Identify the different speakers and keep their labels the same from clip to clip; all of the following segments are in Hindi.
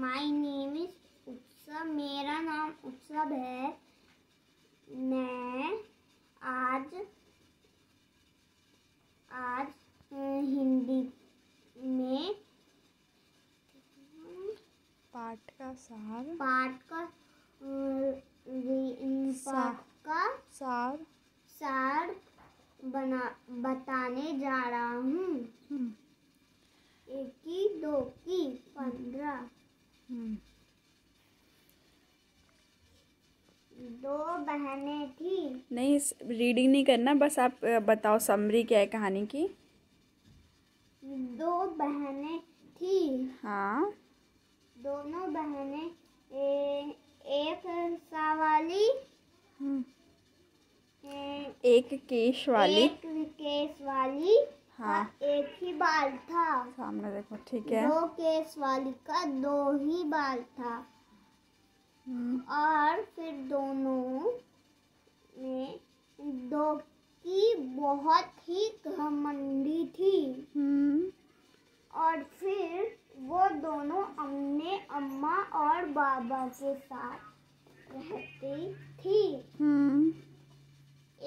Speaker 1: माई नेम इज उत्सव, मेरा नाम उत्सव है। मैं आज हिंदी में
Speaker 2: पाठ का
Speaker 1: सार बताने जा रहा हूँ। एकी दो की 15। दो बहनें थी।
Speaker 2: नहीं, रीडिंग नहीं करना, बस आप बताओ समरी क्या है कहानी की।
Speaker 1: दो बहनें थी।
Speaker 2: हाँ।
Speaker 1: दोनों बहनें एक सावाली,
Speaker 2: एक केश वाली।
Speaker 1: एक केस वाली।
Speaker 2: हाँ।
Speaker 1: का एक ही बाल था।
Speaker 2: सामने देखो, ठीक है।
Speaker 1: दो केस वाली का दो ही बाल था। और फिर दोनों में दो की बहुत ही घमंडी थी। और फिर वो दोनों अपने अम्मा और बाबा के साथ रहती थी।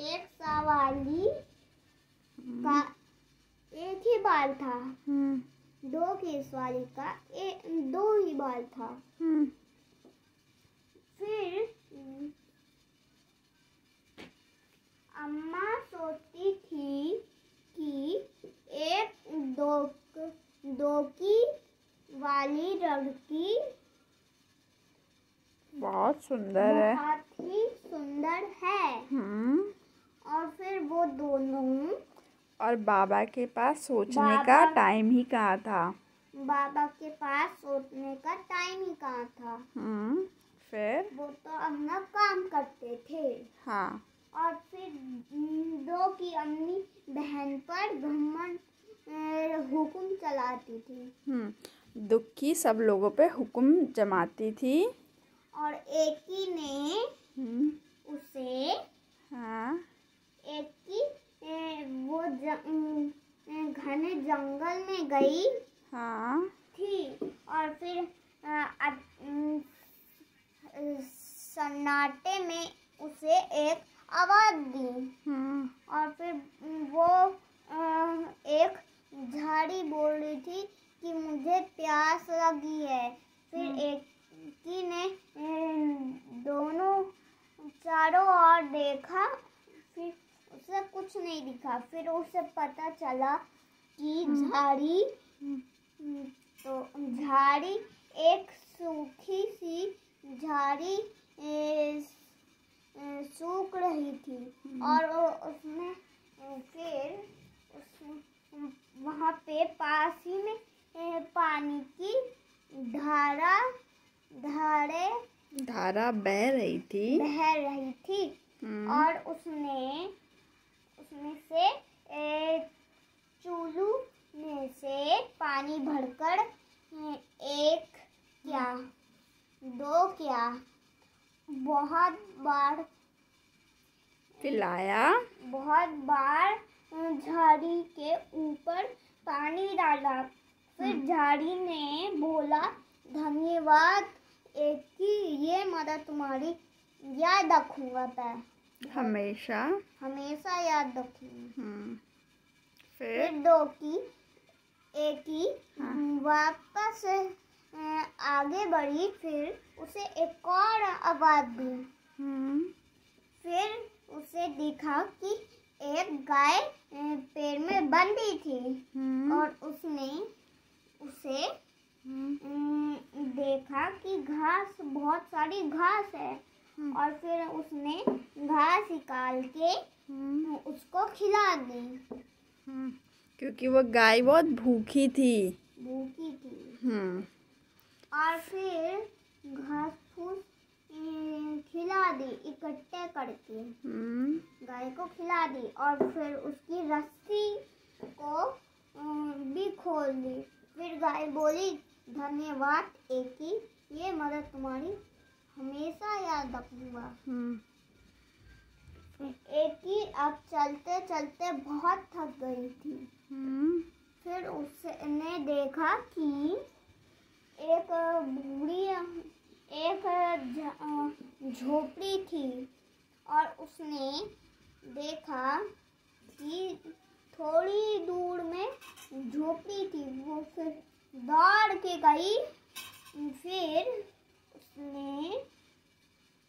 Speaker 1: एक सवाली का एक ही बाल था। दो केस वाली का दो ही बाल था। फिर अम्मा सोचती थी कि एक दो की वाली लड़की
Speaker 2: बहुत सुंदर है।
Speaker 1: बहुत ही सुंदर है। और फिर वो दोनों
Speaker 2: और बाबा के पास सोचने का टाइम ही कहाँ था।
Speaker 1: बाबा के पास सोचने का टाइम ही कहाँ था।
Speaker 2: फिर
Speaker 1: वो तो अपना काम करते थे।
Speaker 2: हाँ।
Speaker 1: और फिर दो की अम्मी बहन पर घमंड हुक्म चलाती थी।
Speaker 2: दुखी सब लोगों पे हुक्म जमाती थी।
Speaker 1: और एक ही ने उसे
Speaker 2: हाँ।
Speaker 1: एक की वो घने जंगल में गई।
Speaker 2: हाँ।
Speaker 1: थी। और फिर सन्नाटे में उसे एक आवाज दी। और फिर वो एक झाड़ी बोल रही थी कि मुझे प्यास लगी है। फिर एक की ने दोनों चारों ओर देखा, फिर उसे कुछ नहीं दिखा। फिर उसे पता चला कि झाड़ी एक सूखी सी झाड़ी सूख रही थी। और उसमें फिर वहाँ पे पास ही में पानी की धारा
Speaker 2: बह रही
Speaker 1: थी। और उसमें से चूल्हू में से पानी भरकर एक क्या दो क्या बहुत बार
Speaker 2: पिलाया।
Speaker 1: बहुत बार झाड़ी के ऊपर पानी डाला। फिर झाड़ी ने बोला, धन्यवाद एक की, ये मदद तुम्हारी याद रखूंगा। हमेशा याद रखूंगा। फिर दो की एक ही वापस आगे बढ़ी। फिर उसे एक और आवाज दी। फिर उसे देखा कि एक गाय पेड़ में बंधी थी। और उसने उसे देखा कि बहुत सारी घास है। और फिर उसने घास निकाल के उसको खिला दी।
Speaker 2: क्योंकि वो गाय बहुत भूखी थी।
Speaker 1: और फिर घास फूस खिला दी इकट्ठे करके। गाय को खिला दी। और फिर उसकी रस्सी को भी खोल दी। फिर गाय बोली, धन्यवाद एकी, ये मदद तुम्हारी हमेशा याद रखूंगा। एकी अब चलते चलते बहुत थक गई थी। फिर उसने देखा कि एक बूढ़ी एक झोपड़ी थी और उसने देखा कि थोड़ी दूर में झोपड़ी थी। वो फिर दौड़ के गई। फिर उसने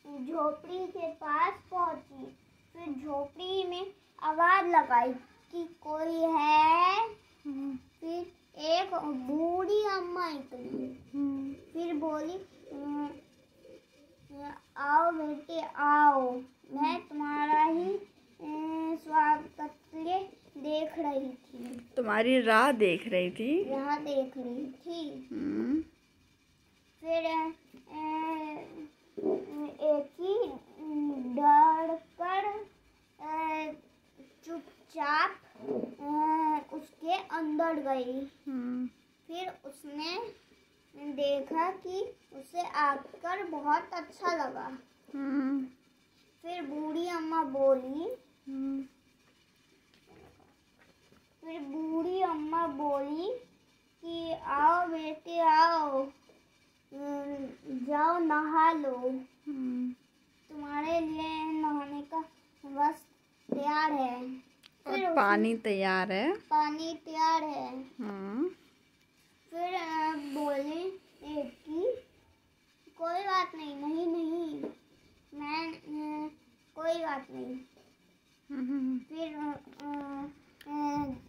Speaker 1: झोपड़ी के पास पहुंची। फिर झोपड़ी में आवाज लगाई कि कोई है। फिर एक बूढ़ी अम्मा निकली। फिर बोली, आओ बेटे आओ, मैं तुम्हारा ही स्वागत के लिए देख रही थी।
Speaker 2: तुम्हारी राह देख रही थी।
Speaker 1: राह देख रही थी। फिर एक ही डर कर चुपचाप उसके अंदर गई। फिर उसने देखा कि उसे आकर बहुत अच्छा लगा। फिर बूढ़ी अम्मा बोली कि आओ बेटे आओ, जाओ नहा लो, तुम्हारे लिए नहाने का वस्त्र तैयार है।
Speaker 2: और पानी तैयार है।
Speaker 1: पानी तैयार है। फिर बोले कि कोई बात नहीं, नहीं मैं कोई बात नहीं। फिर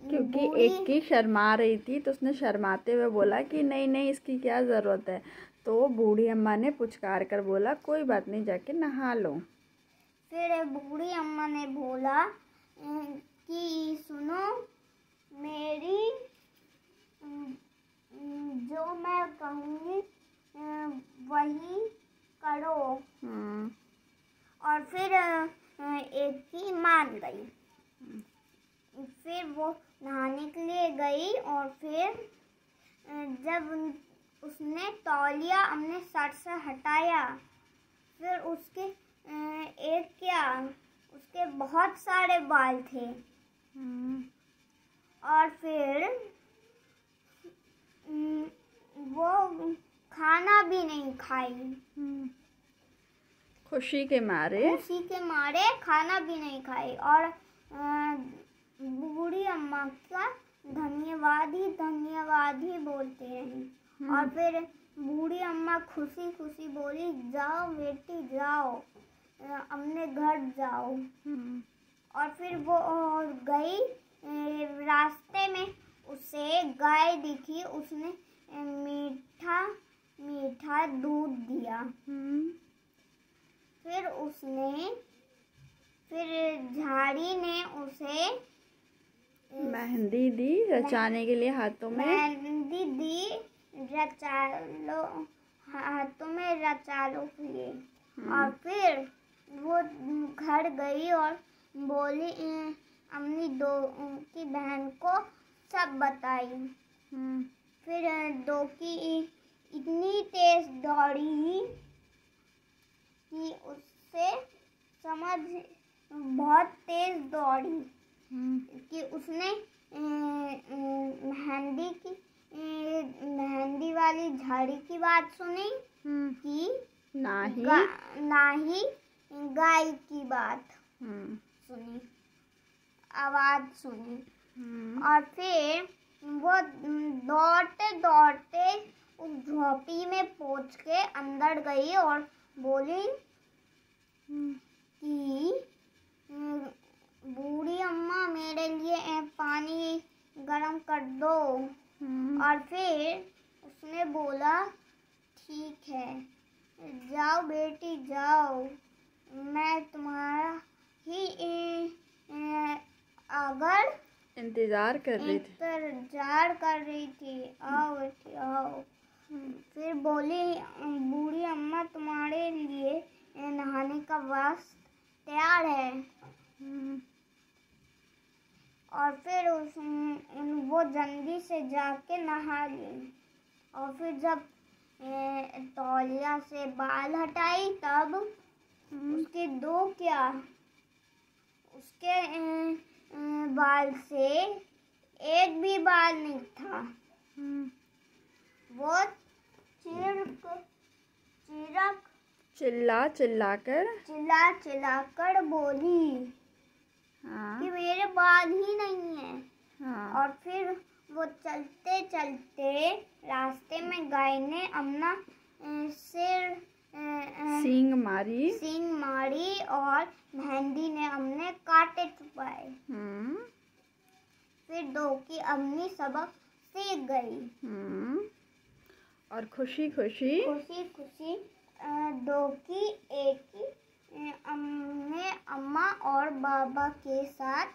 Speaker 2: क्योंकि एक की शर्मा रही थी तो उसने शर्माते हुए बोला कि नहीं नहीं, इसकी क्या ज़रूरत है। तो बूढ़ी अम्मा ने पुचकार कर बोला कोई बात नहीं, जाके नहा लो।
Speaker 1: फिर बूढ़ी अम्मा ने बोला कि सुनो, मेरी जो मैं कहूँगी वही करो। और फिर एक ही मान गई। फिर वो नहाने के लिए गई और फिर जब उसने तौलिया अपने सर से हटाया, फिर उसके उसके बहुत सारे बाल थे। और फिर वो खाना भी नहीं खाई।
Speaker 2: खुशी के मारे
Speaker 1: खाना भी नहीं खाई। और बूढ़ी अम्मा का धन्यवाद ही बोलते हैं। और फिर बूढ़ी अम्मा खुशी खुशी बोली, जाओ बेटी जाओ, अपने घर जाओ। और फिर वो गई। रास्ते में उसे गाय दिखी। उसने मीठा मीठा दूध दिया। फिर झाड़ी ने उसे
Speaker 2: मेहंदी दी रचाने के लिए, हाथों में
Speaker 1: मेहंदी दी, हाथों में रचा लो के लिए। और फिर वो घर गई और बोली अपनी दो की बहन को सब बताई। फिर दो की इतनी तेज दौड़ी कि उससे बहुत तेज दौड़ी कि उसने मेहंदी वाली झाड़ी की बात सुनी कि ना ही गाय की बात सुनी, आवाज सुनी। और फिर वो दौड़ते दौड़ते उस झोपड़ी में पहुंच के अंदर गई और बोली कि बूढ़ी अम्मा मेरे लिए पानी गरम कर दो। और फिर उसने बोला ठीक है, जाओ बेटी जाओ, मैं तुम्हारा ही अगर
Speaker 2: इंतजार कर रही थी।
Speaker 1: आओ बेटी आओ। फिर बोली बूढ़ी अम्मा तुम्हारे लिए नहाने का वस्त्र तैयार है। और फिर वो जल्दी से जाके नहा ली। और फिर जब तौलिया से बाल हटाई तब उसके बाल से एक भी बाल नहीं था। वो
Speaker 2: चिल्ला
Speaker 1: चिल्लाकर बोली
Speaker 2: हाँ
Speaker 1: कि मेरे बाल ही नहीं है।
Speaker 2: हाँ।
Speaker 1: और फिर वो चलते चलते रास्ते में गाय ने अपना
Speaker 2: सींग
Speaker 1: मारी और मेहंदी ने अपने कांटे छुपाए। फिर डोकी अपनी सबक सीख गई।
Speaker 2: और खुशी खुशी
Speaker 1: डोकी अपने अम्मा और बाबा के साथ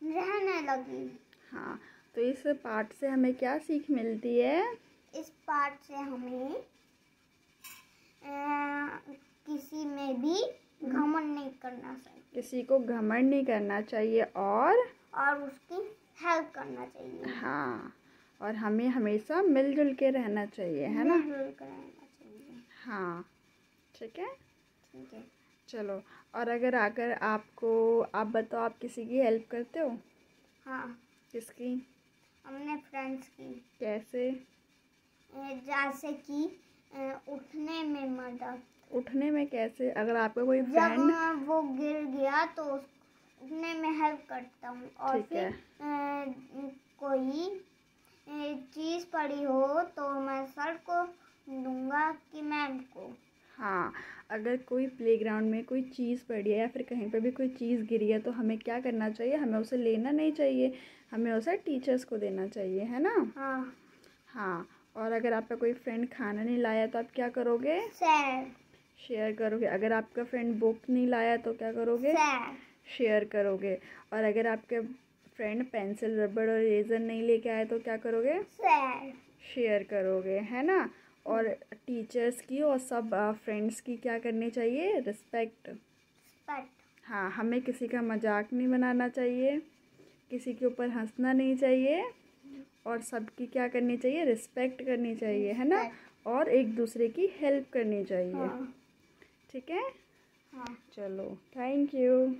Speaker 1: रहने लगी।
Speaker 2: हाँ, तो इस पाठ से हमें क्या सीख मिलती है?
Speaker 1: इस पाठ से हमें किसी में भी घमंड नहीं करना चाहिए।
Speaker 2: किसी को घमंड नहीं करना चाहिए और
Speaker 1: उसकी हेल्प करना चाहिए।
Speaker 2: हाँ, और हमें हमेशा मिलजुल के रहना चाहिए, है ना?
Speaker 1: मिलजुल कर रहना चाहिए।
Speaker 2: हाँ, ठीक है।
Speaker 1: ठीक है,
Speaker 2: चलो। और अगर आप बताओ, आप किसी की हेल्प करते हो?
Speaker 1: हाँ।
Speaker 2: किसकी?
Speaker 1: अपने फ्रेंड्स की।
Speaker 2: कैसे?
Speaker 1: जैसे कि उठने में मदद।
Speaker 2: उठने में कैसे? अगर आपका कोई फ्रेंड
Speaker 1: जब वो गिर गया तो उठने में हेल्प करता हूँ। और फिर कोई चीज़ पड़ी हो तो मैं सर को दूंगा कि मैम को।
Speaker 2: हाँ, अगर कोई प्लेग्राउंड में कोई चीज़ पड़ी है या फिर कहीं पे भी कोई चीज़ गिरी है तो हमें क्या करना चाहिए? हमें उसे लेना नहीं चाहिए, हमें उसे टीचर्स को देना चाहिए, है ना?
Speaker 1: हाँ।
Speaker 2: हाँ, और अगर आपका कोई फ्रेंड खाना नहीं लाया तो आप क्या करोगे? शेयर करोगे। अगर आपका फ्रेंड बुक नहीं लाया तो क्या करोगे? शेयर करोगे। और अगर आपके फ्रेंड पेंसिल, रबड़ और इरेज़र नहीं लेके आए तो क्या करोगे? शेयर करोगे, है ना? और टीचर्स की और सब फ्रेंड्स की क्या करनी चाहिए? रिस्पेक्ट। हाँ, हमें किसी का मजाक नहीं बनाना चाहिए, किसी के ऊपर हंसना नहीं चाहिए, और सबकी क्या करनी चाहिए? रिस्पेक्ट करनी चाहिए, है ना? और एक दूसरे की हेल्प करनी चाहिए। ठीक है?
Speaker 1: हाँ।
Speaker 2: चलो, थैंक यू।